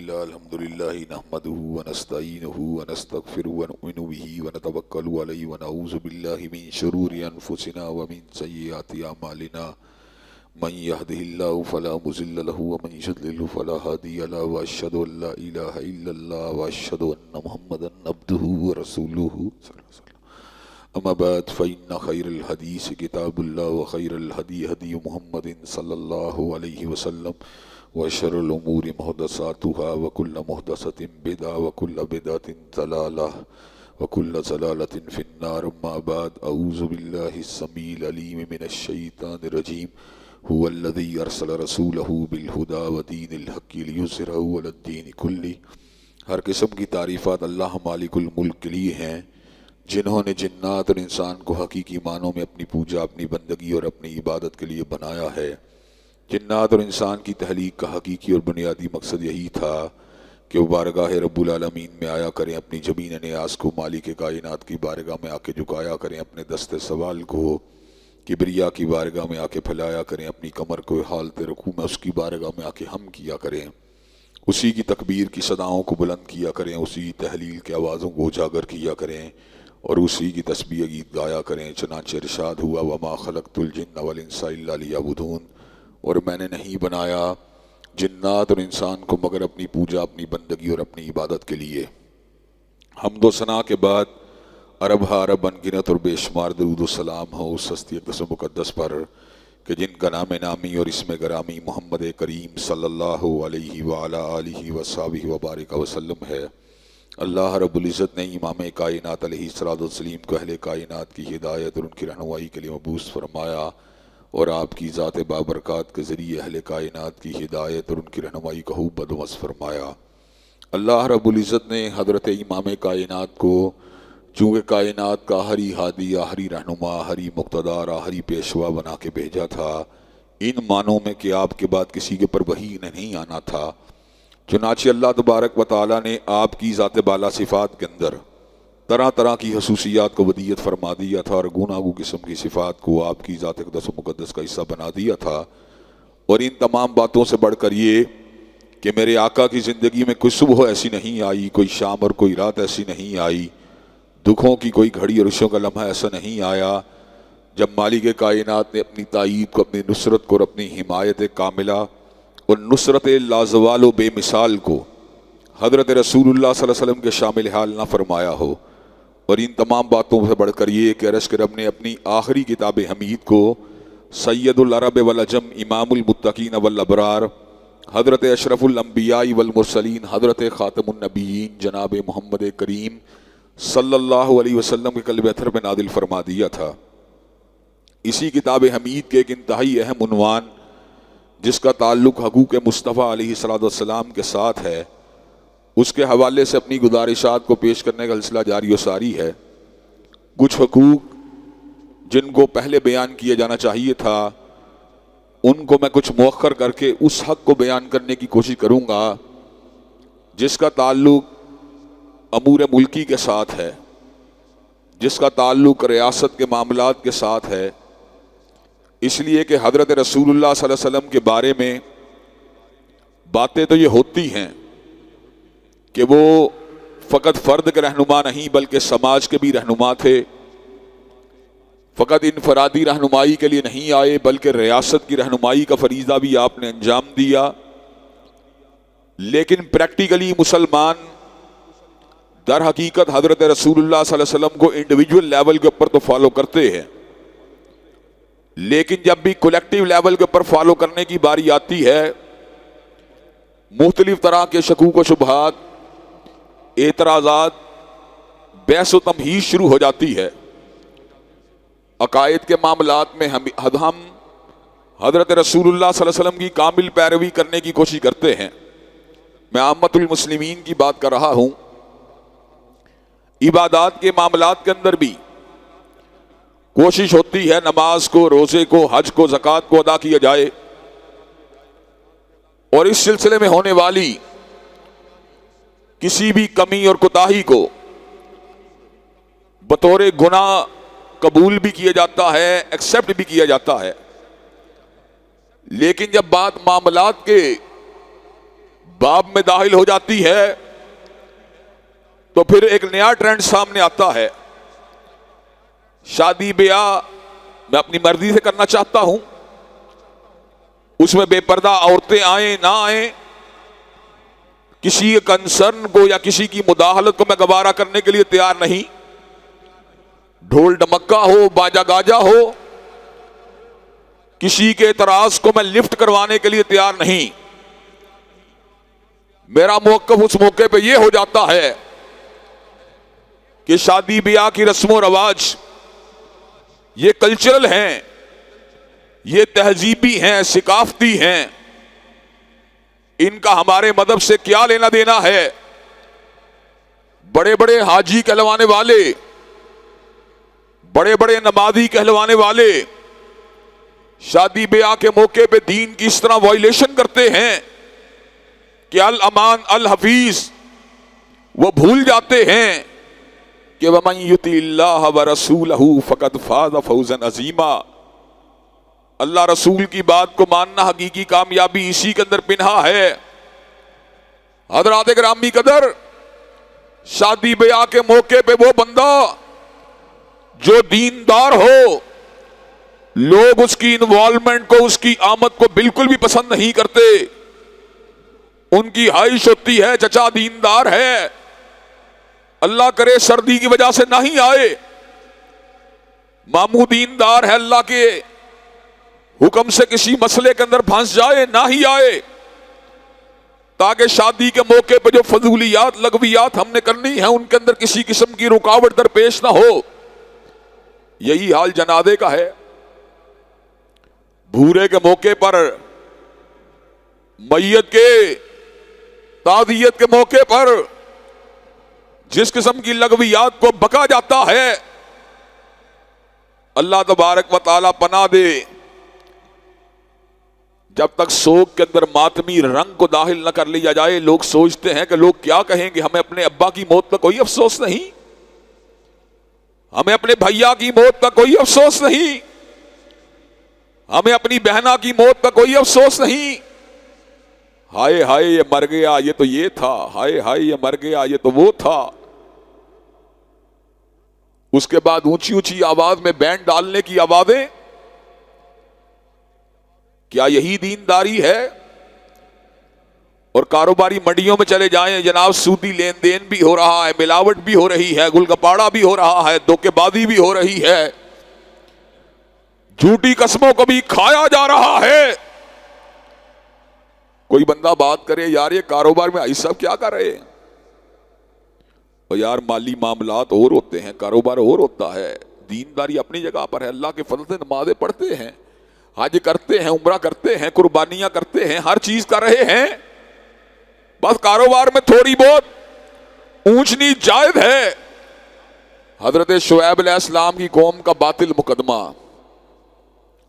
لله الحمد لله نحمده ونستعينه ونستغفره ونؤمن به ونتوكل عليه ونعوذ بالله من شرور أنفسنا ومن سيئات أعمالنا من يهده الله فلا مضل له ومن يضلل فلا هادي له وأشهد أن لا إله إلا الله وأشهد أن محمدا عبده ورسوله صلى الله عليه وسلم. أما بعد فإن خير الحديث كتاب الله وخير الهدي هدي محمد صلى الله عليه وسلم وشر الأمور محدثاتها وكل محدثة بدعة وكل بدعة ضلالة وكل ضلالة في النار. أما بعد أعوذ بالله السميع العليم من الشيطان الرجيم. هو الذي أرسل رسوله بالهدى ودين الحق ليظهره على الدين كله. ہر قسم کی تعریفات اللہ مالک الملک کے لیے ہیں جنہوں نے جنات اور انسان کو حقیقی معنوں میں اپنی پوجا، اپنی بندگی اور اپنی عبادت کے لیے بنایا ہے۔ جنات اور انسان کی تخلیق کا حقیقی اور بنیادی مقصد یہی تھا کہ وہ بارگاہ رب العالمین میں آیا کریں، اپنی جبین نیاز کو مالک کائنات کی بارگاہ میں آ کے جھکایا کریں، اپنے دست سوال کو کبریا کی بارگاہ میں آ کے پھیلایا کریں، اپنی کمر کو حالت رکوع میں اس کی بارگاہ میں آ کے ہم کیا کریں، اسی کی تکبیر کی صداؤں کو بلند کیا کریں، اسی تحلیل کے آوازوں کو اجاگر کیا کریں اور اسی کی تسبیح گیت گایا کریں۔ چنانچہ ارشاد ہوا وما خلقت الجن والانس الا لیعبدون، اور میں نے نہیں بنایا جنات اور انسان کو مگر اپنی پوجا، اپنی بندگی اور اپنی عبادت کے لیے۔ حمد و ثنا کے بعد عرب عرب انگنت اور بے شمار درود و سلام ہو اس ہستی اقدس و مقدس پر کہ جن کا نام نامی اور اسم گرامی محمد کریم صلی اللہ علیہ وعلی آلہ وصحبہ وبارک وسلم ہے۔ اللہ رب العزت نے امام کائنات علیہ الصلوۃ والسلام کو اہل کائنات کی ہدایت اور ان کی رہنمائی کے لیے مبعوث فرمایا اور آپ کی ذات بابرکات کے ذریعے اہل کائنات کی ہدایت اور ان کی رہنمائی کو خوب بندوبست فرمایا۔ اللہ رب العزت نے حضرت امام کائنات کو چونکہ کائنات کا آخری ہادی، آخری رہنما، آخری مقتدار، آخری پیشوا بنا کے بھیجا تھا، ان معنوں میں کہ آپ کے بعد کسی کے پر وحی نہیں آنا تھا، چنانچہ اللہ تبارک و تعالیٰ نے آپ کی ذات بالا صفات کے اندر طرح طرح کی خصوصیات کو ودیت فرما دیا تھا اور گوناگو قسم کی صفات کو آپ کی ذات اقدس و مقدس کا حصہ بنا دیا تھا۔ اور ان تمام باتوں سے بڑھ کر یہ کہ میرے آقا کی زندگی میں کوئی صبح ایسی نہیں آئی، کوئی شام اور کوئی رات ایسی نہیں آئی، دکھوں کی کوئی گھڑی اور خوشیوں کا لمحہ ایسا نہیں آیا جب مالک کائنات نے اپنی تائید کو، اپنی نصرت کو اور اپنی حمایت کاملہ اور نصرت لازوال و بے مثال کو حضرت رسول اللہ صلی اللہ علیہ وسلم کے شامل حال نہ فرمایا ہو۔ اور ان تمام باتوں سے بڑھ کر یہ کہ عرش کے رب نے اپنی آخری کتاب حمید کو سید العرب والعجم امام المتقین والابرار حضرت اشرف الانبیاء والمرسلین حضرت خاتم النبیین جناب محمد کریم صلی اللہ علیہ وسلم کے قلب اطہر میں نازل فرما دیا تھا۔ اسی کتاب حمید کے ایک انتہائی اہم عنوان جس کا تعلق حقوق مصطفیٰ علیہ السلام کے ساتھ ہے، اس کے حوالے سے اپنی گزارشات کو پیش کرنے کا سلسلہ جاری و ساری ہے۔ کچھ حقوق جن کو پہلے بیان کیا جانا چاہیے تھا ان کو میں کچھ مؤخر کر کے اس حق کو بیان کرنے کی کوشش کروں گا جس کا تعلق امور ملکی کے ساتھ ہے، جس کا تعلق ریاست کے معاملات کے ساتھ ہے، اس لیے کہ حضرت رسول اللہ صلی اللہ علیہ وسلم کے بارے میں باتیں تو یہ ہوتی ہیں کہ وہ فقط فرد کے رہنما نہیں بلکہ سماج کے بھی رہنما تھے، فقط انفرادی رہنمائی کے لیے نہیں آئے بلکہ ریاست کی رہنمائی کا فریضہ بھی آپ نے انجام دیا۔ لیکن پریکٹیکلی مسلمان در حقیقت حضرت رسول اللہ صلی اللہ علیہ وسلم کو انڈیویجول لیول کے اوپر تو فالو کرتے ہیں، لیکن جب بھی کولیکٹیو لیول کے اوپر فالو کرنے کی باری آتی ہے مختلف طرح کے شکوک و شبہات، اعتراضات، بحث و تمہید شروع ہو جاتی ہے۔ عقائد کے معاملات میں ہم حضرت رسول اللہ صلی اللہ علیہ وسلم کی کامل پیروی کرنے کی کوشش کرتے ہیں۔ میں عامت المسلمین کی بات کر رہا ہوں۔ عبادات کے معاملات کے اندر بھی کوشش ہوتی ہے نماز کو، روزے کو، حج کو، زکوٰۃ کو ادا کیا جائے، اور اس سلسلے میں ہونے والی کسی بھی کمی اور کوتاہی کو بطور گناہ قبول بھی کیا جاتا ہے، ایکسیپٹ بھی کیا جاتا ہے۔ لیکن جب بات معاملات کے باب میں داخل ہو جاتی ہے تو پھر ایک نیا ٹرینڈ سامنے آتا ہے. شادی بیاہ میں اپنی مرضی سے کرنا چاہتا ہوں, اس میں بے پردہ عورتیں آئیں نہ آئیں, کسی کنسرن کو یا کسی کی مداخلت کو میں گوارا کرنے کے لیے تیار نہیں. ڈھول ڈمکا ہو, باجا گاجا ہو, کسی کے اعتراض کو میں لفٹ کروانے کے لیے تیار نہیں. میرا موقف اس موقع پہ یہ ہو جاتا ہے کہ شادی بیاہ کی رسم و رواج یہ کلچرل ہیں, یہ تہذیبی ہیں, ثقافتی ہیں, ان کا ہمارے مذہب سے کیا لینا دینا ہے. بڑے بڑے حاجی کہلوانے والے, بڑے بڑے نمازی کہلوانے والے شادی بیاہ کے موقع پہ دین کی اس طرح وائلیشن کرتے ہیں کہ الامان الحفیظ, وہ بھول جاتے ہیں کہ وَمَن يُطِعِ اللَّهَ وَرَسُولَهُ فَقَدْ فَازَ فَوْزًا عَظِيمًا. اللہ رسول کی بات کو ماننا حقیقی کامیابی اسی کے اندر پنہا ہے. حضرات گرامی قدر, شادی بیاہ کے موقع پہ وہ بندہ جو دیندار ہو, لوگ اس کی انوالومنٹ کو, اس کی آمد کو بالکل بھی پسند نہیں کرتے. ان کی خواہش ہوتی ہے چچا دیندار ہے, اللہ کرے سردی کی وجہ سے نہ ہی آئے, ماموں دیندار ہے, اللہ کے حکم سے کسی مسئلے کے اندر پھنس جائے نہ ہی آئے, تاکہ شادی کے موقع پہ جو فضولیات لغویات ہم نے کرنی ہیں ان کے اندر کسی قسم کی رکاوٹ درپیش نہ ہو. یہی حال جنازے کا ہے. بھورے کے موقع پر, میت کے تعزیت کے موقع پر جس قسم کی لغویات کو بکا جاتا ہے, اللہ تبارک و تعالی پناہ دے. جب تک سوگ کے اندر ماتمی رنگ کو داخل نہ کر لیا جائے, لوگ سوچتے ہیں کہ لوگ کیا کہیں گے. ہمیں اپنے ابا کی موت کا کوئی افسوس نہیں, ہمیں اپنے بھیا کی موت کا کوئی افسوس نہیں, ہمیں اپنی بہنا کی موت کا کوئی افسوس نہیں. ہائے ہائے یہ مر گیا, یہ تو یہ تھا, ہائے ہائے یہ مر گیا, یہ تو وہ تھا. اس کے بعد اونچی اونچی آواز میں بینڈ ڈالنے کی آوازیں, کیا یہی دینداری ہے؟ اور کاروباری منڈیوں میں چلے جائیں جناب, سودی لین دین بھی ہو رہا ہے, ملاوٹ بھی ہو رہی ہے, گل گپاڑا بھی ہو رہا ہے, دھوکے بازی بھی ہو رہی ہے, جھوٹی قسموں کو بھی کھایا جا رہا ہے. کوئی بندہ بات کرے یار یہ کاروبار میں ایسا کیا کر رہے ہیں, اور یار مالی معاملات اور ہوتے ہیں, کاروبار اور ہوتا ہے. دینداری اپنی جگہ پر ہے, اللہ کے فضل سے نمازیں پڑھتے ہیں, حج کرتے ہیں, عمرہ کرتے ہیں, قربانیاں کرتے ہیں, ہر چیز کر رہے ہیں. بس کاروبار میں تھوڑی بہت اونچ نیچ جائز ہے. حضرت شعیب علیہ السلام کی قوم کا باطل مقدمہ,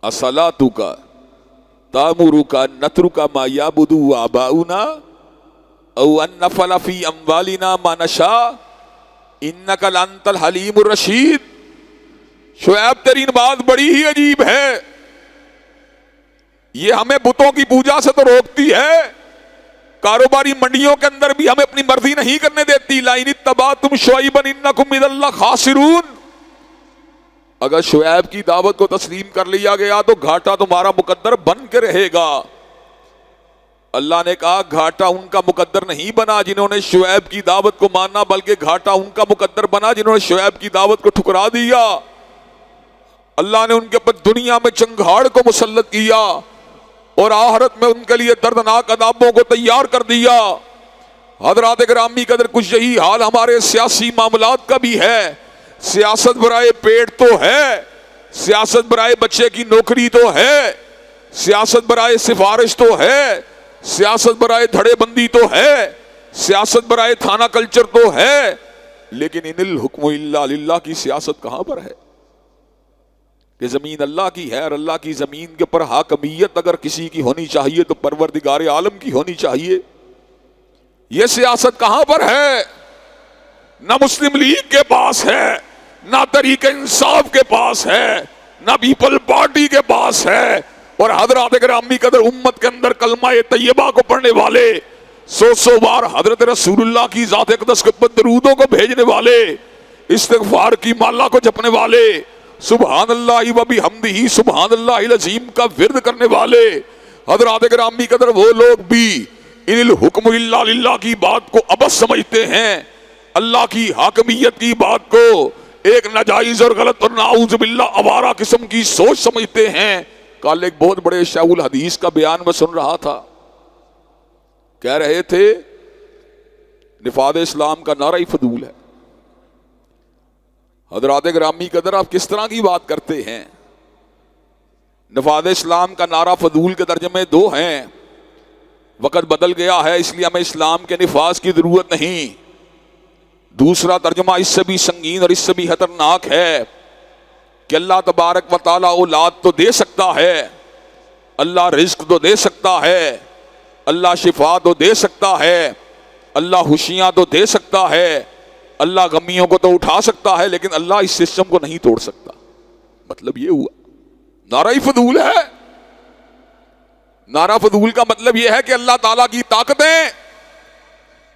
اصلاتک تامرک نترک ما یعبد آباؤنا او ان نفعل فی اموالنا ما نشاء انک لانت الحلیم الرشید. شعیب ترین بات بڑی ہی عجیب ہے, یہ ہمیں بتوں کی پوجا سے تو روکتی ہے, کاروباری منڈیوں کے اندر بھی ہمیں اپنی مرضی نہیں کرنے دیتی. لئن اتبعتم شعیبا انکم اذا لخاسرون. اگر شعیب کی دعوت کو تسلیم کر لیا گیا تو گھاٹا تمہارا مقدر بن کے رہے گا. اللہ نے کہا گھاٹا ان کا مقدر نہیں بنا جنہوں نے شعیب کی دعوت کو مانا, بلکہ گھاٹا ان کا مقدر بنا جنہوں نے شعیب کی دعوت کو ٹھکرا دیا. اللہ نے ان کے اوپر دنیا میں چنگھاڑ کو مسلط کیا اور آخرت میں ان کے لیے دردناک عذابوں کو تیار کر دیا. حضرات گرامی قدر, کچھ یہی حال ہمارے سیاسی معاملات کا بھی ہے. سیاست برائے پیٹ تو ہے, سیاست برائے بچے کی نوکری تو ہے, سیاست برائے سفارش تو ہے, سیاست برائے دھڑے بندی تو ہے, سیاست برائے تھانہ کلچر تو ہے, لیکن ان الحکم الا للہ کی سیاست کہاں پر ہے کہ زمین اللہ کی ہے, اور اللہ کی زمین کے اوپر حاکمیت اگر کسی کی ہونی چاہیے تو پروردگار عالم کی ہونی چاہیے. یہ سیاست کہاں پر ہے؟ نہ مسلم لیگ کے پاس ہے, نہ تحریک انصاف کے پاس ہے, نہ پیپل پارٹی کے پاس ہے. اور حضرات گرامی قدر, امت کے اندر کلمہ طیبہ کو پڑھنے والے, سو بار حضرت رسول اللہ کی ذات اقدس کے اوپر درودوں کو بھیجنے والے، استغفار کی مالا کو جپنے والے، سبحان اللہ و بحمدہ سبحان اللہ العظیم کا ورد کرنے والے حضرات گرامی قدر، وہ لوگ بھی ان الحکم الا للہ کی بات کو ابس سمجھتے ہیں، اللہ کی حاکمیت کی بات کو ایک ناجائز اور غلط اور نعوذ باللہ آوارہ قسم کی سوچ سمجھتے ہیں۔ کل ایک بہت بڑے شیخ الحدیث کا بیان میں سن رہا تھا، کہہ رہے تھے نفاذ اسلام کا نعرہ ہی فضول ہے۔ حضرات گرامی قدر، آپ کس طرح کی بات کرتے ہیں؟ نفاذ اسلام کا نعرہ فضول کے ترجمے دو ہیں، وقت بدل گیا ہے اس لیے ہمیں اسلام کے نفاذ کی ضرورت نہیں۔ دوسرا ترجمہ اس سے بھی سنگین اور اس سے بھی خطرناک ہے کہ اللہ تبارک و تعالیٰ اولاد تو دے سکتا ہے، اللہ رزق تو دے سکتا ہے، اللہ شفا تو دے سکتا ہے، اللہ خوشیاں تو دے سکتا ہے، اللہ غمیوں کو تو اٹھا سکتا ہے، لیکن اللہ اس سسٹم کو نہیں توڑ سکتا۔ مطلب یہ ہوا نعرہ ہی فضول ہے۔ نعرہ فضول کا مطلب یہ ہے کہ اللہ تعالیٰ کی طاقتیں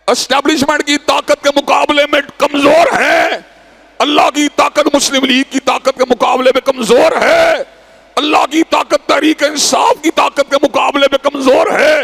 اسٹیبلشمنٹ کی طاقت کے مقابلے میں کمزور ہے، اللہ کی طاقت مسلم لیگ کی طاقت کے مقابلے میں کمزور ہے، اللہ کی طاقت تحریک انصاف کی طاقت کے مقابلے میں کمزور ہے،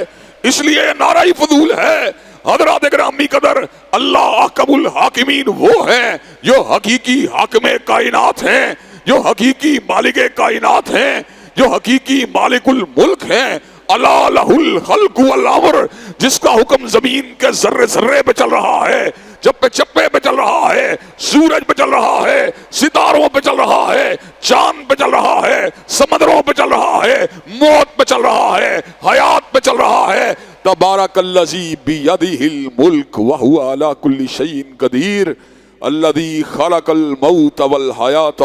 اس لیے یہ نعرہ ہی فضول ہے۔ حضرات گرامی قدر، اللہ احکم الحاکمین وہ ہیں جو حقیقی حاکم کائنات ہیں، جو حقیقی مالک کائنات ہیں، جو حقیقی مالک الملک ہیں۔ الا لہ الخلق والامر، جس کا حکم زمین کے ذرے ذرے پہ چل رہا ہے، چپے چپے پہ چل رہا ہے، سورج پہ چل رہا ہے، ستاروں پہ چل رہا ہے، چاند پہ چل رہا ہے، سمندروں پہ چل رہا ہے، موت پہ چل رہا ہے، حیات پہ چل رہا ہے۔ تبارک الذی بیدہ الملک وہو علی کل شیء قدیر الذی خلق الموت والحیاۃ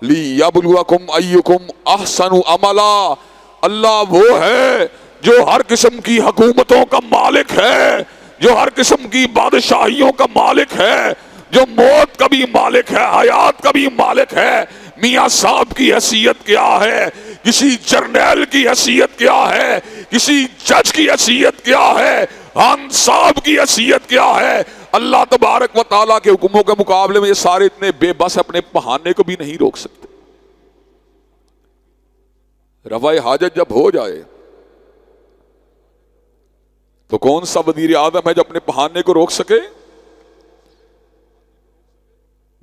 لیبلوکم ایکم احسن عملا۔ اللہ وہ ہے جو ہر قسم کی حکومتوں کا مالک ہے، جو ہر قسم کی بادشاہیوں کا مالک ہے، جو موت کا بھی مالک ہے، حیات کا بھی مالک ہے۔ میاں صاحب کی حیثیت کیا ہے، کسی جرنیل کی حیثیت کیا ہے، کسی جج کی حیثیت کیا ہے، خان صاحب کی حیثیت کیا ہے، اللہ تبارک و تعالیٰ کے حکموں کے مقابلے میں یہ سارے اتنے بے بس اپنے بہانے کو بھی نہیں روک سکتے۔ رفع حاجت جب ہو جائے تو کون سا وزیر اعظم ہے جو اپنے بہانے کو روک سکے؟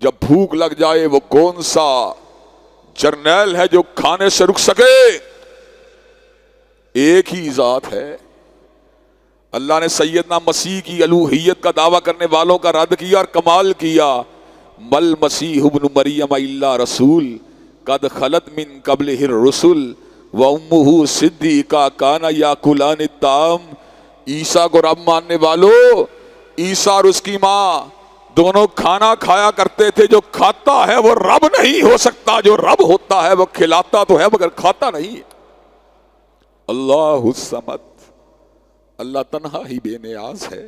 جب بھوک لگ جائے وہ کون سا جرنیل ہے جو کھانے سے رک سکے؟ ایک ہی ذات ہے۔ اللہ نے سیدنا مسیح کی الوہیت کا دعویٰ کرنے والوں کا رد کیا اور کمال کیا۔ مل مسیح ابن مریم الا رسول قد خلت من قبلہ الرسل وامہ صدیقہ کانا یاکلان الطعام۔ عیسیٰ کو رب ماننے والو، عیسیٰ اور اس کی ماں دونوں کھانا کھایا کرتے تھے۔ جو کھاتا ہے وہ رب نہیں ہو سکتا، جو رب ہوتا ہے وہ کھلاتا تو ہے مگر کھاتا نہیں۔ اللہ الصمد، اللہ تنہا ہی بے نیاز ہے،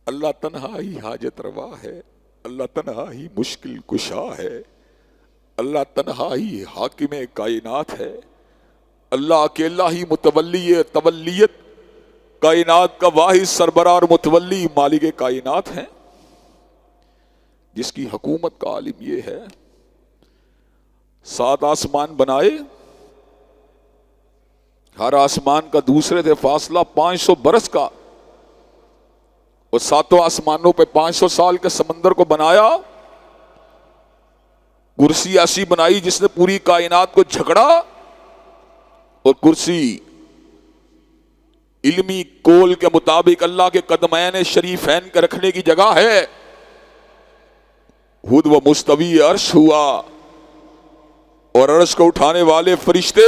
اللہ تنہا ہی حاجت روا ہے، اللہ تنہا ہی مشکل کشا ہے، اللہ تنہا ہی حاکم کائنات ہے، اللہ اکیلا ہی تولیت کائنات کا واحد سربراہ اور متولی مالک کائنات ہیں، جس کی حکومت کا عالم یہ ہے 7 آسمان بنائے، ہر آسمان کا دوسرے سے فاصلہ 500 برس کا، اور 7 آسمانوں پہ 500 سال کے سمندر کو بنایا۔ کرسی ایسی بنائی جس نے پوری کائنات کو جھگڑا، اور کرسی علمی کول کے مطابق اللہ کے قدمین شریفین کے رکھنے کی جگہ ہے۔ خود وہ مستوی عرش ہوا، اور عرش کو اٹھانے والے فرشتے،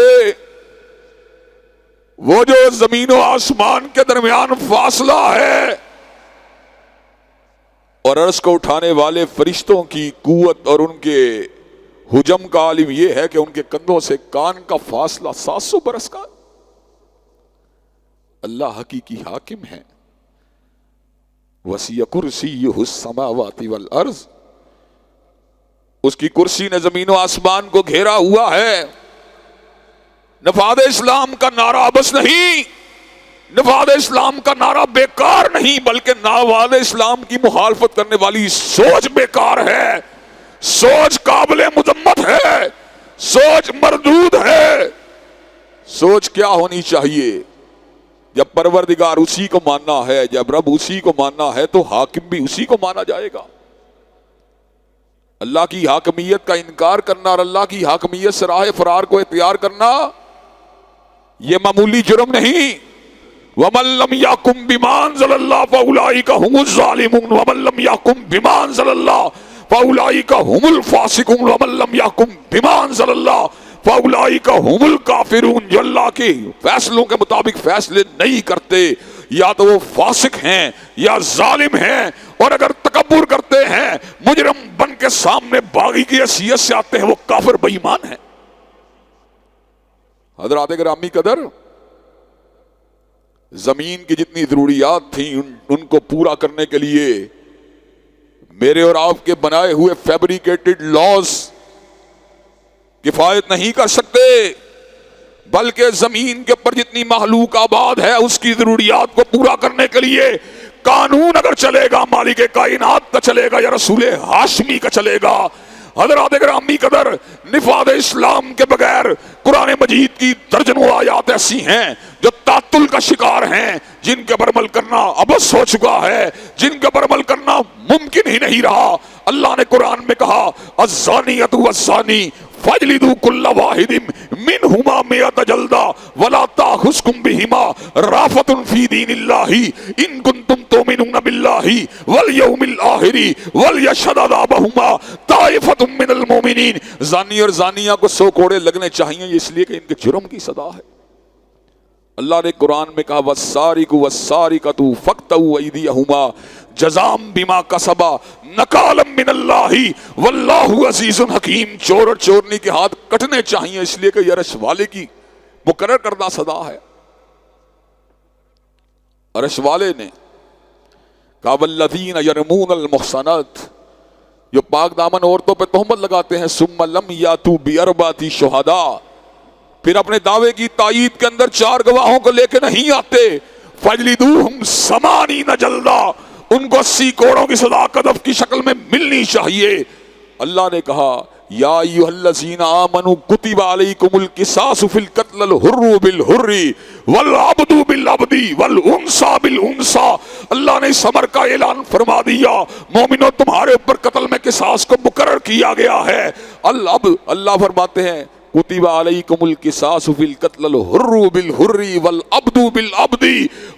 وہ جو زمین و آسمان کے درمیان فاصلہ ہے، اور عرش کو اٹھانے والے فرشتوں کی قوت اور ان کے حجم کا عالم یہ ہے کہ ان کے کندھوں سے کان کا فاصلہ 700 برس کا۔ اللہ حقیقی حاکم ہے۔ وسیع کرسیہ السماوات والارض، اس کی کرسی نے زمین و آسمان کو گھیرا ہوا ہے۔ نفاذ اسلام کا نعرہ بس نہیں، نفاذ اسلام کا نعرہ بیکار نہیں، بلکہ نفاذ اسلام کی مخالفت کرنے والی سوچ بیکار ہے، سوچ قابل مذمت ہے، سوچ مردود ہے۔ سوچ کیا ہونی چاہیے؟ جب پروردگار اسی کو ماننا ہے، جب رب اسی کو ماننا ہے، تو حاکم بھی اسی کو مانا جائے گا۔ اللہ کی حاکمیت کا انکار کرنا اور اللہ کی حاکمیت سے راہ فرار کو اختیار کرنا یہ معمولی جرم نہیں۔ وَمَن لَّمْ يَحْكُم بِمَا أَنزَلَ اللَّهُ فَأُولَٰئِكَ هُمُ الظَّالِمُونَ وَمَن لَّمْ يَحْكُم بِمَا أَنزَلَ اللَّهُ فَأُولَٰئِكَ هُمُ الْفَاسِقُونَ وَمَن لَّمْ يَحْكُم بِمَا أَنزَلَ اللَّهُ فَأُولَٰئِكَ هُمُ الْكَافِرُونَ۔ جو اللہ کے فیصلوں کے مطابق فیصلے نہیں کرتے یا تو وہ فاسق ہیں یا ظالم ہیں، اور اگر تکبر کرتے ہیں، مجرم بن کے سامنے باغی کی حیثیت سے آتے ہیں، وہ کافر بے ایمان ہیں۔ حضرات گرامی قدر، زمین کی جتنی ضروریات تھیں ان کو پورا کرنے کے لیے میرے اور آپ کے بنائے ہوئے فیبریکیٹڈ لاز کفایت نہیں کر سکتے، بلکہ زمین کے اوپر جتنی مخلوق آباد ہے اس کی ضروریات کو پورا کرنے کے لیے قانون اگر چلے گا، مالک کائنات کا چلے گا یا رسول ہاشمی کا چلے گا۔ حضرات گرامی قدر، نفاذ اسلام کے بغیر قرآن مجید کی درجنوں آیات ایسی ہیں جو تعطل کا شکار ہیں، جن کے پر عمل کرنا ابس ہو چکا ہے، جن کے پر عمل کرنا ممکن ہی نہیں رہا۔ اللہ نے قرآن میں کہا الزانیۃ والزانی فاجلدوا کل واحد منہما مئۃ جلدہ ولا تأخذکم بہما رأفۃ فی دین اللہ ان کنتم تؤمنون باللہ والیوم الآخر ولیشہد عذابہما طائفۃ من المؤمنین۔ زانی اور زانیہ کو 100 کوڑے لگنے چاہیے، اس لیے کہ ان کے جرم کی سزا ہے۔ اللہ نے قرآن میں کہا والسارق والسارقۃ فاقطعوا ایدیہما جزاء بما کسبا نکالا من اللہ واللہ عزیز حکیم۔ چور اور چورنی کے ہاتھ کٹنے چاہیے، اس لیے کہ یہ عرش والے کی مقرر کردہ سزا ہے۔ عرش والے نے کہا والذین یرمون المحصنات، جو پاک دامن عورتوں پہ تہمت لگاتے ہیں، ثم لم یاتوا باربعۃ شہداء، پھر اپنے دعوے کی تائید کے اندر 4 گواہوں کو لے کے نہیں آتے، فجلدوہم 80 جلدہ، ان کو 80 کوڑوں کی سزا قذف کی شکل میں ملنی چاہیے۔ اللہ نے کہا یا ایھا الذین آمنوا کتب علیکم القصاص فی القتل الحر بالحر والعبد بالعبد والانثى بالانثى۔ اللہ نے اس امر کا اعلان فرما دیا، مومنو تمہارے اوپر قتل میں قصاص کو مقرر کیا گیا ہے۔ اللہ فرماتے ہیں کتب علیکم القصاص فی القتل الحر بالحر والعبد بالعبد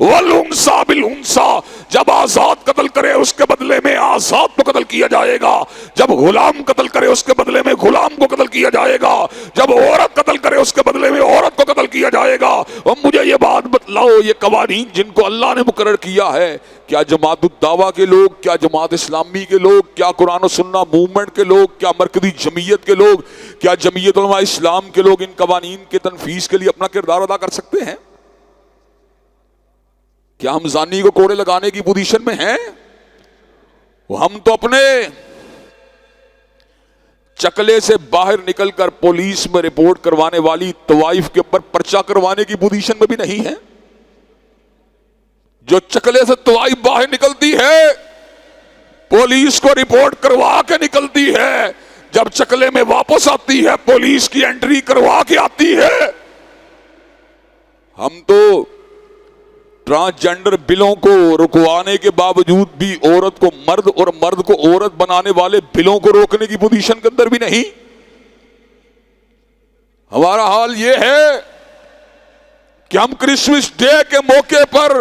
والانثى بالانثى۔ جب آزاد قتل کرے اس کے بدلے میں آزاد کو قتل کیا جائے گا، جب غلام قتل کرے اس کے بدلے میں غلام کو قتل کیا جائے گا، جب عورت قتل کرے اس کے بدلے میں عورت کو قتل کیا جائے گا۔ اور مجھے یہ بات بتلاؤ، یہ قوانین جن کو اللہ نے مقرر کیا ہے، کیا جماعت الدعویٰ کے لوگ، کیا جماعت اسلامی کے لوگ، کیا قرآن و سنہ موومنٹ کے لوگ، کیا مرکزی جمعیت کے لوگ، کیا جمعیت علماء اسلام کے لوگ ان قوانین کے تنفیذ کے لیے اپنا کردار ادا کر سکتے ہیں؟ کیا ہم زانی کو کوڑے لگانے کی پوزیشن میں ہیں؟ ہم تو اپنے چکلے سے باہر نکل کر پولیس میں رپورٹ کروانے والی طوائف کے اوپر پرچہ کروانے کی پوزیشن میں بھی نہیں ہے۔ جو چکلے سے طوائف باہر نکلتی ہے پولیس کو رپورٹ کروا کے نکلتی ہے، جب چکلے میں واپس آتی ہے پولیس کی انٹری کروا کے آتی ہے۔ ہم تو ٹرانسجینڈر بلوں کو رکوانے کے باوجود بھی عورت کو مرد اور مرد کو عورت بنانے والے بلوں کو روکنے کی پوزیشن کے اندر بھی نہیں۔ ہمارا حال یہ ہے کہ ہم کرسمس ڈے کے موقع پر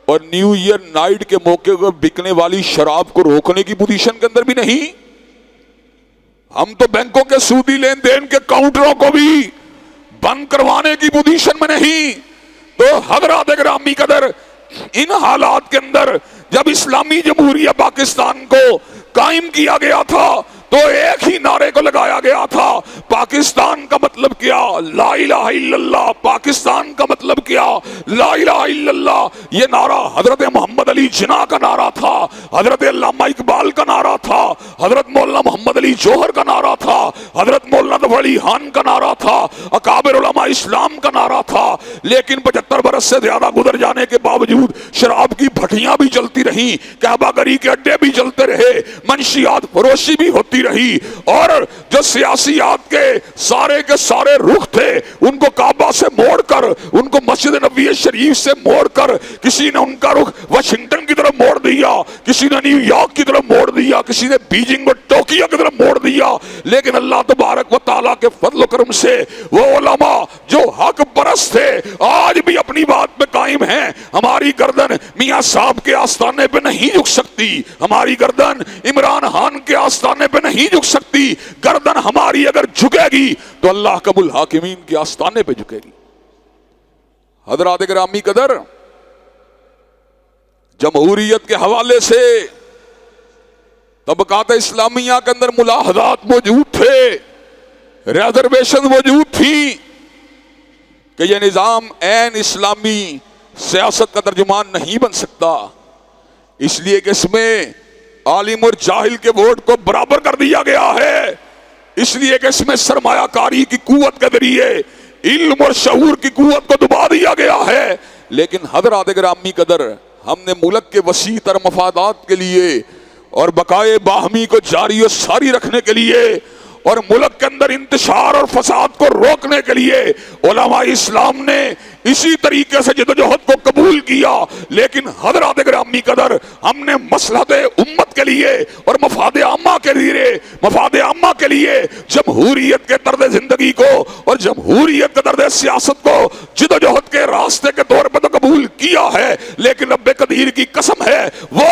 اور نیو ایئر نائٹ کے موقع پر بکنے والی شراب کو روکنے کی پوزیشن کے اندر بھی نہیں۔ ہم تو بینکوں کے سودی لین دین کے کاؤنٹروں کو بھی بند کروانے کی پوزیشن میں نہیں۔ تو حضرات گرامی قدر، ان حالات کے اندر جب اسلامی جمہوریہ پاکستان کو قائم کیا گیا تھا تو ایک ہی نعرے کو لگایا گیا تھا، پاکستان کا مطلب کیا؟ لا الہ الا اللہ۔ پاکستان کا مطلب کیا؟ لا الہ الا اللہ۔ یہ نعرہ حضرت محمد علی جناح کا نعرہ تھا، حضرت علامہ اقبال کا نعرہ تھا، حضرت مولانا محمد علی جوہر کا نعرہ تھا، حضرت مولانا ظفر علی خان کا نعرہ تھا، اکابر علماء اسلام کا نعرہ تھا۔ لیکن 75 برس سے زیادہ گزر جانے کے باوجود شراب کی بھٹیاں بھی چلتی رہیں، کعبہ گری کے اڈے بھی چلتے رہے، منشیات فروشی بھی ہوتی رہی، اور جو سیاسیات کے سارے رخ تھے ان کو کعبہ سے موڑ کر، ان کو مسجد نبوی شریف سے موڑ کر، کسی نے ان کا رخ واشنگٹن کی طرف موڑ دیا، کسی نے نیو یارک کی طرف موڑ دیا، کسی نے بیجنگ اور ٹوکیو کی طرف موڑ دیا۔ لیکن اللہ تبارک و تعالیٰ کے فضل و کرم سے وہ علماء جو حق پرست تھے آج بھی اپنی بات پہ قائم ہیں۔ ہماری گردن میاں صاحب کے آستانے پہ نہیں جھک سکتی، ہماری گردن عمران خان کے آستانے پہ نہیں جھک سکتی۔ گردن ہماری اگر جھکے گی تو اللہ رب الحاکمین کے آستانے پہ جھکے گی۔ حضرات گرامی قدر، جمہوریت کے حوالے سے طبقات اسلامیہ کے اندر ملاحظات موجود تھے، ریزرویشن موجود تھی کہ یہ نظام عین اسلامی سیاست کا ترجمان نہیں بن سکتا، اس لیے کہ اس میں عالم اور جاہل کے ووٹ کو برابر کر دیا گیا ہے، اس لیے کہ اس میں سرمایہ کاری کی قوت کے ذریعے علم اور شعور کی قوت کو دبا دیا گیا ہے۔ لیکن حضرات گرامی قدر، ہم نے ملک کے وسیع تر مفادات کے لیے اور بقائے باہمی کو جاری و ساری رکھنے کے لیے اور ملک کے اندر انتشار اور فساد کو روکنے کے لیے علماء اسلام نے اسی طریقے سے جدوجہد کو قبول کیا۔ لیکن حضرات گرامی قدر، ہم نے مصلحت امت کے لیے اور مفاد عامہ کے لیے جمہوریت کے طرز زندگی کو اور جمہوریت کے طرز سیاست کو جدوجہد کے راستے کے طور پر تو قبول کیا ہے، لیکن رب قدیر کی قسم ہے وہ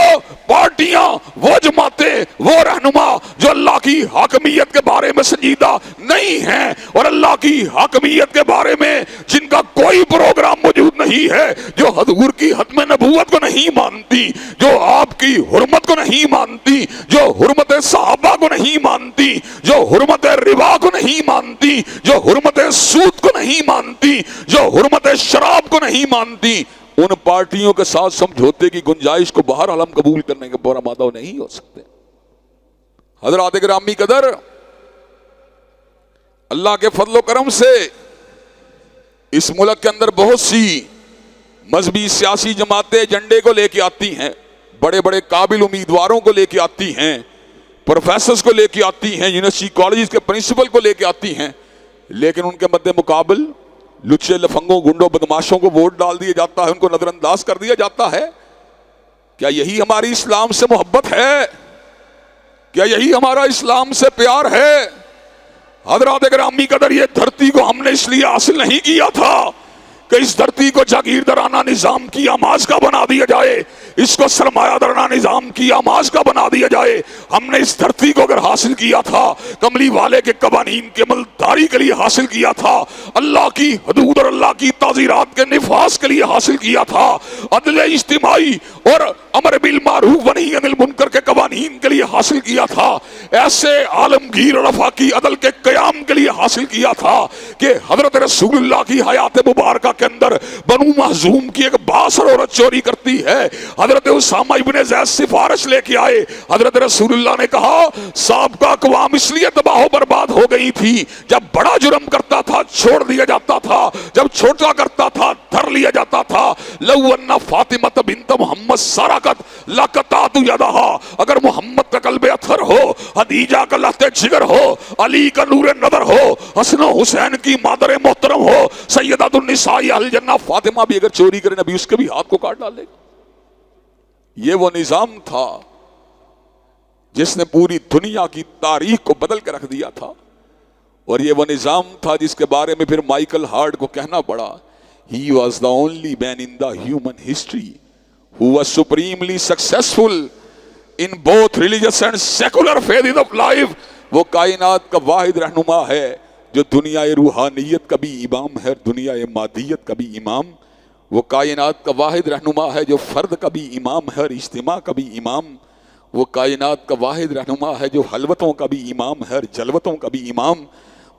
پارٹیاں، وہ جماعتیں، وہ رہنما جو اللہ کی حاکمیت کے بارے میں سنجیدہ نہیں ہیں اور اللہ کی حاکمیت کے بارے میں جن کا کوئی پروگرام موجود نہیں ہے، جو حضور کی ختم نبوت کو نہیں مانتی، جو آپ کی حرمت کو نہیں مانتی، جو حرمت صحابہ کو نہیں مانتی، جو حرمت ربا کو نہیں مانتی، جو حرمت سود کو نہیں مانتی، جو حرمت شراب کو نہیں مانتی، ان پارٹیوں کے ساتھ سمجھوتے کی گنجائش کو باہر عالم قبول کرنے کے پورا مادہ نہیں ہو سکتے۔ حضرات گرامی قدر، اللہ کے فضل و کرم سے اس ملک کے اندر بہت سی مذہبی سیاسی جماعتیں جھنڈے کو لے کے آتی ہیں، بڑے بڑے قابل امیدواروں کو لے کے آتی ہیں، پروفیسرز کو لے کے آتی ہیں، یونیورسٹی کالجز کے پرنسپل کو لے کے آتی ہیں، لیکن ان کے مد مقابل لچے لفنگوں گنڈوں بدماشوں کو ووٹ ڈال دیا جاتا ہے، ان کو نظر انداز کر دیا جاتا ہے۔ کیا یہی ہماری اسلام سے محبت ہے؟ کیا یہی ہمارا اسلام سے پیار ہے؟ حضرات گرامی قدر، یہ دھرتی کو ہم نے اس لیے حاصل نہیں کیا تھا کہ اس دھرتی کو جاگیردارانہ نظام کی آماج کا بنا دیا جائے، اس کو سرمایہ دارانہ نظام کی آماج کا بنا دیا جائے۔ ہم نے اس دھرتی کو اگر حاصل کیا تھا کملی والے کے قوانین کے عمل داری کے لیے حاصل کیا تھا، اللہ کی حدود اور اللہ کی تعزیرات کے نفاذ کے لیے حاصل کیا تھا، عدل اجتماعی اور امر بالمعروف و نہی عن المنکر کے قوانین کے لیے حاصل کیا تھا، ایسے عالمگیر اور آفاقی عدل کے قیام کے لیے حاصل کیا تھا کہ حضرت رسول اللہ کی حیات مبارکہ کے اندر بنو مخزوم کی ایک بااثر عورت چوری کرتی ہے، حضرت اسامہ ابن زید سفارش لے کے آئے، حضرت رسول اللہ نے کہا سابقہ اقوام اس لیے تباہ و برباد ہو گئی تھی، جب بڑا جرم کرتا تھا چھوڑ دیا جاتا تھا، جب چھوٹا کرتا تھا دھر لیا جاتا تھا۔ لو ان فاطمہ بنت محمد سرقت لقطعت یدہا، اگر محمد کا قلب اطہر ہو، خدیجہ کا لہت جگر ہو، علی کا نور نظر ہو، حسن و حسین کی مادر محترم ہو، سیدۃ النساء اہل جنہ فاطمہ بھی اگر چوری کرے نبی اس کے بھی ہاتھ کو کاٹ ڈالے گا۔ یہ وہ نظام تھا جس نے پوری دنیا کی تاریخ کو بدل کے رکھ دیا تھا، اور یہ وہ نظام تھا جس کے بارے میں پھر مائیکل ہارٹ کو کہنا پڑا He was the only man in the human history who was supremely successful in both religious and secular phases of life۔ وہ کائنات کا واحد رہنما ہے جو دنیا روحانیت کا بھی امام ہے، دنیا مادیت کا بھی امام۔ وہ کائنات کا واحد رہنما ہے جو فرد کا بھی امام ہے اور اجتماع کا بھی امام۔ وہ کائنات کا واحد رہنما ہے جو حلوتوں کا بھی امام ہے اور جلوتوں کا بھی امام.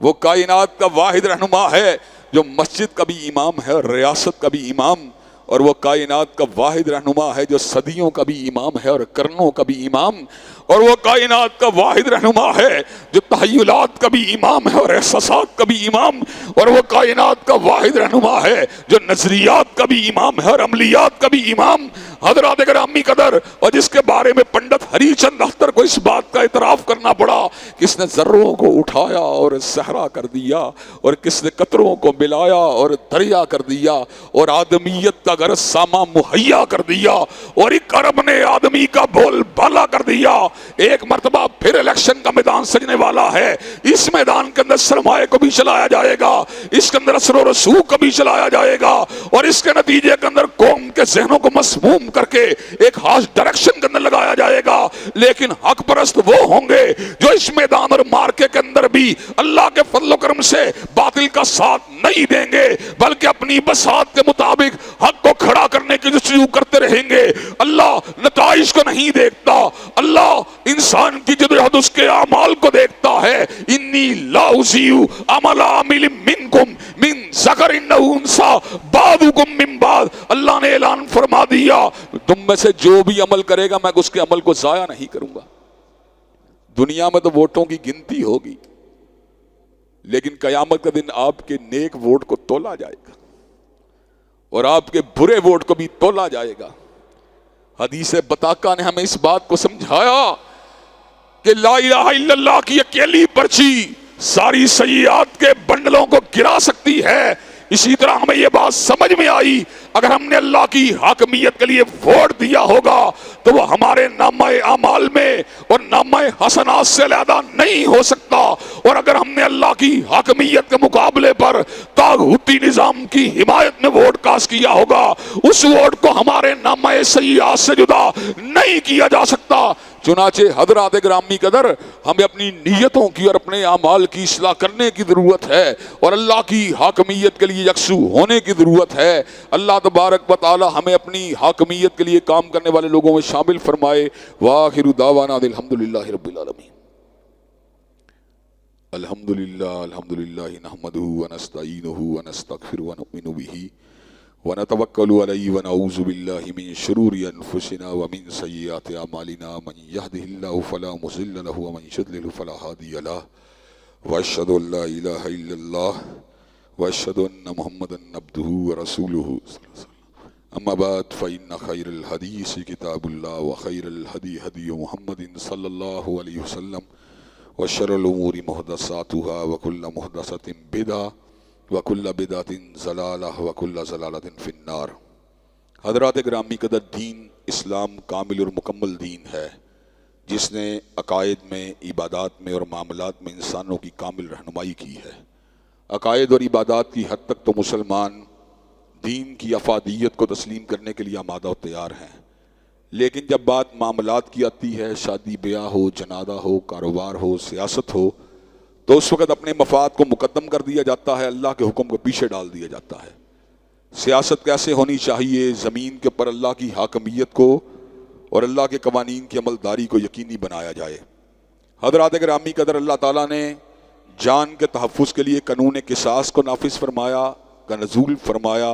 وہ کائنات کا واحد رہنما ہے جو مسجد کا بھی امام ہے اور ریاست کا بھی امام. اور وہ کائنات کا واحد رہنما ہے جو صدیوں کا بھی امام ہے اور قرنوں کا بھی امام. اور وہ کائنات کا واحد رہنما ہے جو تخیلات کا بھی امام ہے اور احساسات کا بھی امام. اور وہ کائنات کا واحد رہنما ہے جو نظریات کا بھی امام ہے اور عملیات کا بھی امام. حضرات گرامی قدر، اور جس کے بارے میں پنڈت ہری چند اختر کو اس بات کا اعتراف کرنا پڑا کہ اس نے ذروں کو اٹھایا اور صحرا کر دیا، اور کس نے قطروں کو ملایا اور دریا کر دیا، اور آدمیت کا غرض ساما مہیا کر دیا، اور ایک عرب نے آدمی کا بول بالا کر دیا. ایک مرتبہ پھر الیکشن کا میدان سجنے والا ہے. اس میدان کے اندر سرمایہ کو بھی چلایا جائے گا، اس کے اندر اثر و رسوخ کو بھی چلایا جائے گا، اور اس کے نتیجے کے اندر قوم کے ذہنوں کو مسموم کر کے ایک خاص ڈائریکشن کے اندر لگایا جائے گا. لیکن حق پرست وہ ہوں گے جو اس میدان اور مارکے کے اندر بھی اللہ کے فضل و کرم سے باطل کا ساتھ نہیں دیں گے، بلکہ اپنی بساط کے مطابق حق کو کھڑا کرنے کی جستجو کرتے رہیں گے. اللہ نتائج کو نہیں دیکھتا، اللہ انسان کی جدوجہد اس کے اعمال کو دیکھتا ہے. انی لا اضیع عمل عامل منکم من ذکر او انثی بعضکم من بعض. اللہ نے اعلان فرما دیا تم میں سے جو بھی عمل کرے گا میں اس کے عمل کو ضائع نہیں کروں گا. دنیا میں تو ووٹوں کی گنتی ہوگی، لیکن قیامت کا دن آپ کے نیک ووٹ کو تولا جائے گا اور آپ کے برے ووٹ کو بھی تولا جائے گا. حدیث بطاقہ نے ہمیں اس بات کو سمجھایا کہ لا الہ الا اللہ کی اکیلی پرچی ساری سیئات کے بنڈلوں کو گرا سکتی ہے. اسی طرح ہمیں یہ بات سمجھ میں آئی اگر ہم نے اللہ کی حاکمیت کے لیے ووٹ دیا ہوگا تو وہ ہمارے نامہ اعمال میں اور نامہ حسنات سے علیحدہ نہیں ہو سکتا. اور اگر ہم نے اللہ کی حاکمیت کے مقابلے پر طاغوتی نظام کی حمایت میں ووٹ کاسٹ کیا ہوگا اس ووٹ کو ہمارے نامہ سیئات سے جدا نہیں کیا جا سکتا. چنانچہ حضرات گرامی قدر ہمیں اپنی نیتوں کی اور اپنے اعمال کی اصلاح کرنے کی ضرورت ہے اور اللہ کی حاکمیت کے لیے یکسو ہونے کی ضرورت ہے. اللہ تبارک و تعالی ہمیں اپنی حاکمیت کے لیے کام کرنے والے لوگوں میں شامل فرمائے. وآخر دعوانا الحمدللہ رب العالمین. الحمدللہ نحمدہ ونستعینہ ونستغفرہ ونؤمن بہ ونتوکل علیہ ونعوذ باللہ من شرور انفسنا ومن سیئات اعمالنا من یہدہ اللہ فلا مضل له ومن یضلل فلا ہادی له واشہد ان لا الہ الا اللہ واشہد ان محمدا عبدہ ورسولہ. اما بعد فإن خیر الحدیث کتاب اللہ وخیر الہدی ہدی محمد صلی اللہ علیہ وسلم وشر الامور محدثاتها وکل محدثۃ بدعہ وَكُلَّ بِدْعَةٍ ضَلَالَةٍ وَكُلَّ ضَلَالَةٍ فِي النَّارِ. حضرات گرامی قدر، دین اسلام کامل اور مکمل دین ہے جس نے عقائد میں، عبادات میں اور معاملات میں انسانوں کی کامل رہنمائی کی ہے. عقائد اور عبادات کی حد تک تو مسلمان دین کی افادیت کو تسلیم کرنے کے لیے آمادہ و تیار ہیں، لیکن جب بات معاملات کی آتی ہے، شادی بیاہ ہو، جنازہ ہو، کاروبار ہو، سیاست ہو، تو اس وقت اپنے مفاد کو مقدم کر دیا جاتا ہے، اللہ کے حکم کو پیچھے ڈال دیا جاتا ہے. سیاست کیسے ہونی چاہیے؟ زمین کے اوپر اللہ کی حاکمیت کو اور اللہ کے قوانین کی عملداری کو یقینی بنایا جائے. حضرات گرامی قدر، اللہ تعالیٰ نے جان کے تحفظ کے لیے قانون قصاص کو نافذ فرمایا، کا نزول فرمایا.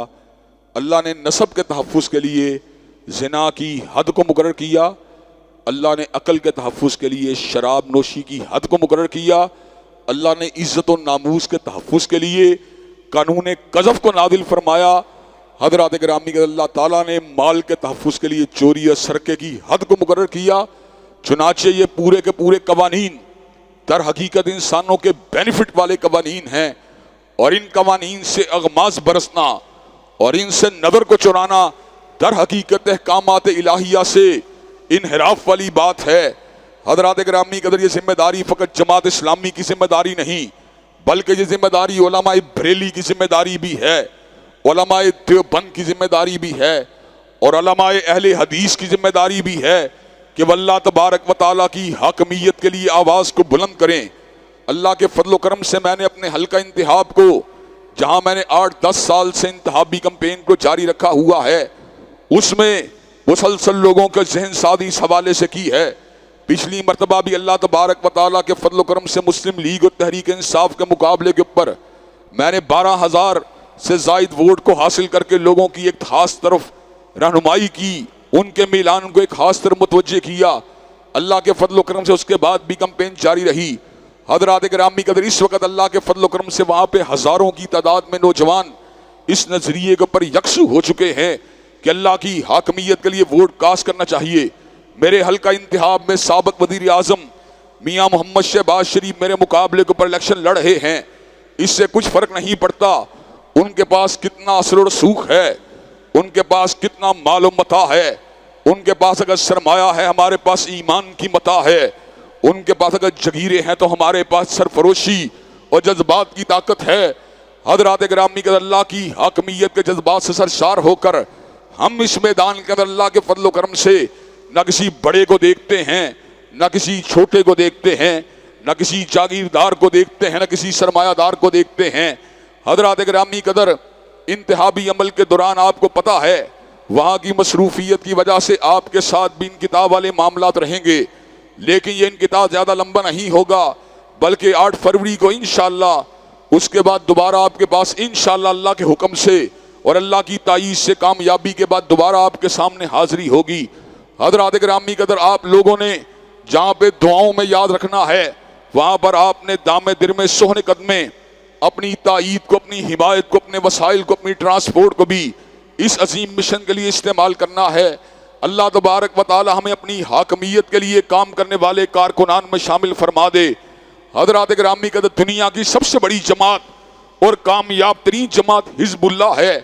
اللہ نے نسب کے تحفظ کے لیے زنا کی حد کو مقرر کیا. اللہ نے عقل کے تحفظ کے لیے شراب نوشی کی حد کو مقرر کیا. اللہ نے عزت و ناموس کے تحفظ کے لیے قانون قذف کو نازل فرمایا. حضرات گرامی کے اللہ تعالیٰ نے مال کے تحفظ کے لیے چوری اور سرقے کی حد کو مقرر کیا. چنانچہ یہ پورے کے پورے قوانین در حقیقت انسانوں کے بینیفٹ والے قوانین ہیں، اور ان قوانین سے اغماز برسنا اور ان سے نظر کو چرانا در حقیقت احکامات الہیہ سے انحراف والی بات ہے. حضرات گرامی قدر، یہ ذمہ داری فقط جماعت اسلامی کی ذمہ داری نہیں، بلکہ یہ ذمہ داری علماء بریلی کی ذمہ داری بھی ہے، علماء دیوبند کی ذمہ داری بھی ہے، اور علماء اہل حدیث کی ذمہ داری بھی ہے کہ وہ اللہ تبارک و تعالیٰ کی حاکمیت کے لیے آواز کو بلند کریں. اللہ کے فضل و کرم سے میں نے اپنے حلقہ انتخاب کو، جہاں میں نے 8-10 سال سے انتخابی کمپین کو جاری رکھا ہوا ہے، اس میں مسلسل لوگوں کے ذہن سازی اس حوالے سے کی ہے پچھلی مرتبہ بھی اللہ تبارک و تعالیٰ کے فضل و کرم سے مسلم لیگ اور تحریک انصاف کے مقابلے کے اوپر میں نے 12,000 سے زائد ووٹ کو حاصل کر کے لوگوں کی ایک خاص طرف رہنمائی کی، ان کے میلان کو ایک خاص طرف متوجہ کیا۔ اللہ کے فضل و کرم سے اس کے بعد بھی کمپین جاری رہی۔ حضرات گرامی قدر، اس وقت اللہ کے فضل و کرم سے وہاں پہ ہزاروں کی تعداد میں نوجوان اس نظریے کے اوپر یکسو ہو چکے ہیں کہ اللہ کی حاکمیت کے لیے ووٹ کاسٹ کرنا چاہیے۔ میرے حلقہ انتخاب میں سابق وزیر اعظم میاں محمد شہباز شریف میرے مقابلے کے اوپر الیکشن لڑ رہے ہیں، اس سے کچھ فرق نہیں پڑتا ان کے پاس کتنا اثر و رسوخ ہے، ان کے پاس کتنا مال و متاع ہے، ان کے پاس اگر سرمایہ ہے ہمارے پاس ایمان کی متاع ہے، ان کے پاس اگر جگیرے ہیں تو ہمارے پاس سرفروشی اور جذبات کی طاقت ہے۔ حضرات گرامی کے اللہ کی حاکمیت کے جذبات سے سرشار ہو کر ہم اس میدان کے اندر اللہ کے فضل و کرم سے نہ کسی بڑے کو دیکھتے ہیں، نہ کسی چھوٹے کو دیکھتے ہیں، نہ کسی جاگیردار کو دیکھتے ہیں، نہ کسی سرمایہ دار کو دیکھتے ہیں۔ حضرات گرامی قدر، انتخابی عمل کے دوران آپ کو پتہ ہے وہاں کی مصروفیت کی وجہ سے آپ کے ساتھ بھی انقطاع والے معاملات رہیں گے، لیکن یہ انقطاع زیادہ لمبا نہیں ہوگا، بلکہ 8 فروری کو انشاءاللہ اس کے بعد دوبارہ آپ کے پاس انشاءاللہ اللہ کے حکم سے اور اللہ کی تائید سے کامیابی کے بعد دوبارہ آپ کے سامنے حاضری ہوگی۔ حضرات گرامی قدر، آپ لوگوں نے جہاں پہ دعاؤں میں یاد رکھنا ہے وہاں پر آپ نے دامے درمے سوہنے قدمے اپنی تائید کو، اپنی حمایت کو، اپنے وسائل کو، اپنی ٹرانسپورٹ کو بھی اس عظیم مشن کے لیے استعمال کرنا ہے۔ اللہ تبارک و تعالی ہمیں اپنی حاکمیت کے لیے کام کرنے والے کارکنان میں شامل فرما دے۔ حضرات گرامی قدر، دنیا کی سب سے بڑی جماعت اور کامیاب ترین جماعت حزب اللہ ہے،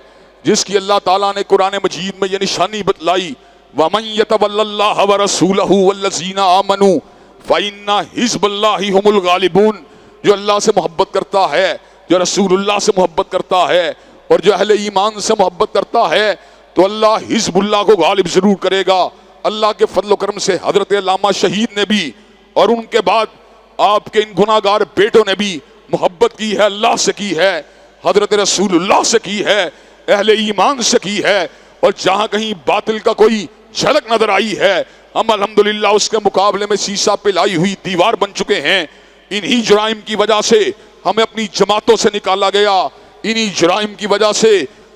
جس کی اللہ تعالیٰ نے قرآن مجید میں یہ نشانی بتلائی، وَمَن يَتَوَلَّ اللَّهَ وَرَسُولَهُ وَالَّذِينَ آمَنُوا فَإِنَّ حِزْبَ اللَّهِ هُمُ الْغَالِبُونَ۔ جو اللہ سے محبت کرتا ہے، جو رسول اللہ سے محبت کرتا ہے اور جو اہل ایمان سے محبت کرتا ہے تو اللہ حزب اللہ کو غالب ضرور کرے گا۔ اللہ کے فضل و کرم سے حضرت علامہ شہید نے بھی اور ان کے بعد آپ کے ان گناہگار بیٹوں نے بھی محبت کی ہے، اللہ سے کی ہے، حضرت رسول اللہ سے کی ہے، اہل ایمان سے کی ہے، اور جہاں کہیں باطل کا کوئی جھلک نظر آئی ہے ہم الحمدللہ اس کے مقابلے میں شیشہ پہ لائی ہوئی دیوار بن چکے ہیں۔ انہی جرائم کی وجہ سے ہمیں اپنی جماعتوں سے نکالا گیا، انہی جرائم کی وجہ سے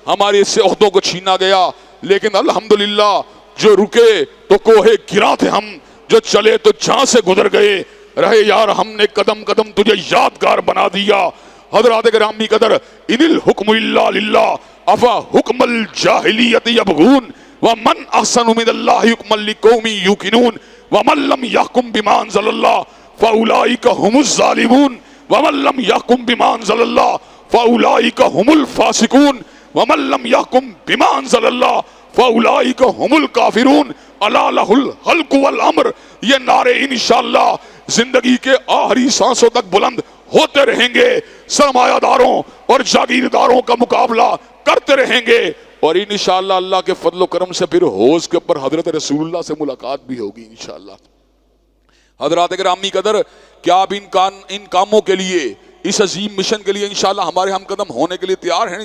ہمارے سے عہدوں کو چھینا گیا، لیکن الحمدللہ جو رکے تو کوہ گرا تھے ہم، جو چلے تو جہاں سے گزر گئے، رہے یار ہم نے قدم قدم تجھے یادگار بنا دیا۔ حضرات گرامی قدر، ان الحکم الا للہ افا حکم الجاہلیت یبغون ومن احسن من اللہ حکما لقوم یوقنون ومن لم یحکم بما انزل اللہ فاولئک هم الظالمون ومن لم یحکم بما انزل اللہ فاولئک هم الفاسقون ومن لم یحکم بما انزل اللہ فاولئک هم الکافرون الا لہ الخلق والامر۔ یہ نعرے انشاءاللہ زندگی کے آخری سانسوں تک بلند ہوتے رہیں گے، سرمایہ داروں اور جاگیرداروں کا مقابلہ کرتے رہیں گے، اور انشاءاللہ اللہ کے فضل و کرم سے پھر حوض کے اوپر حضرت رسول اللہ سے ملاقات بھی ہوگی انشاءاللہ۔ حضرات گرامی قدر، کیا آپ ان کاموں کے لیے، اس عظیم مشن کے لیے انشاءاللہ ہمارے ہم قدم ہونے کے لیے تیار ہیں؟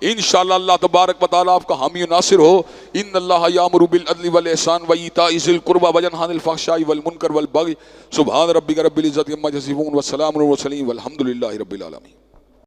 انشاءاللہ اللہ تبارک و تعالیٰ آپ کا حامی و ناصر ہو۔ ان اللہ یامر بالعدل والاحسان وایتاء ذی القربى وینہی عن الفحشاء والمنکر والبغی سبحان ربک رب العزۃ عما یصفون وسلام علی المرسلین والحمد للہ رب العالمین۔